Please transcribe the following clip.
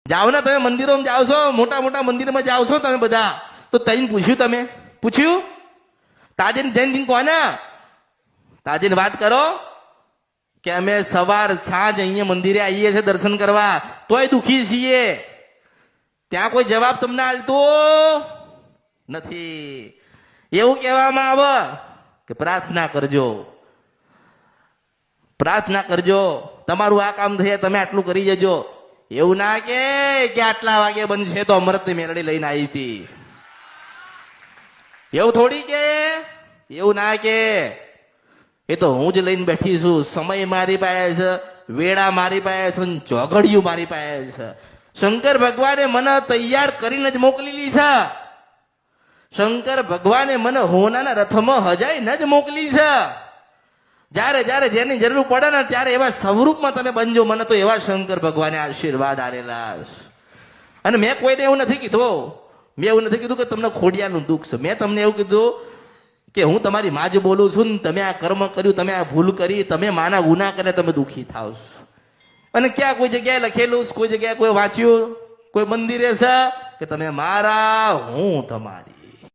જાઓ ને તમે મંદિરોમાં જાઓ છો, મોટા મોટા મંદિરમાં જાઓ છો તમે બધા, તો તઈને પૂછ્યું તાજીને જઈને કોને તાજીને વાત કરો કે અમે સવાર સાંજ અહીંયા મંદિરે આવીએ છીએ દર્શન કરવા, તોય દુખી છીએ. ત્યાં કોઈ જવાબ તમને આલતો નથી. એવું કહેવામાં આવે કે પ્રાર્થના કરજો, તમારું આ કામ થયા તમે આટલું કરી જજો. એવું ના કે આટલા વાગે બનશે તો અમૃત મેળડી લઈને આવી હતી. એવું થોડી કે, એવું ના કે. એ તો હું જ લઈને બેઠી છું. સમય મારી પાસે છે, વેળા મારી પાસે છે, ચોઘડિયું મારી પાસે છે. શંકર ભગવાને મને તૈયાર કરીને જ મોકલેલી છે. શંકર ભગવાને મને હોનાના રથમાં હજાઈને જ મોકલી છે. જ્યારે જ્યારે જેની જરૂર પડે ને ત્યારે એવા સ્વરૂપમાં તમે બનજો. મને તો એવા શંકર ભગવાને આશીર્વાદ આલેલા છે. અને મેં કોઈને એવું નથી કીધું કે તમને ખોડિયાનું દુઃખ છે. મેં તમને એવું કીધું કે હું તમારી માં જ બોલું છું ને, તમે આ કર્મ કર્યું, તમે આ ભૂલ કરી, તમે માના ગુના કરે, તમે દુઃખી થાવ છો. અને ક્યાં કોઈ જગ્યાએ લખેલું, કોઈ જગ્યાએ કોઈ વાંચ્યું, કોઈ મંદિરે છે કે તમે મારા હું તમારી.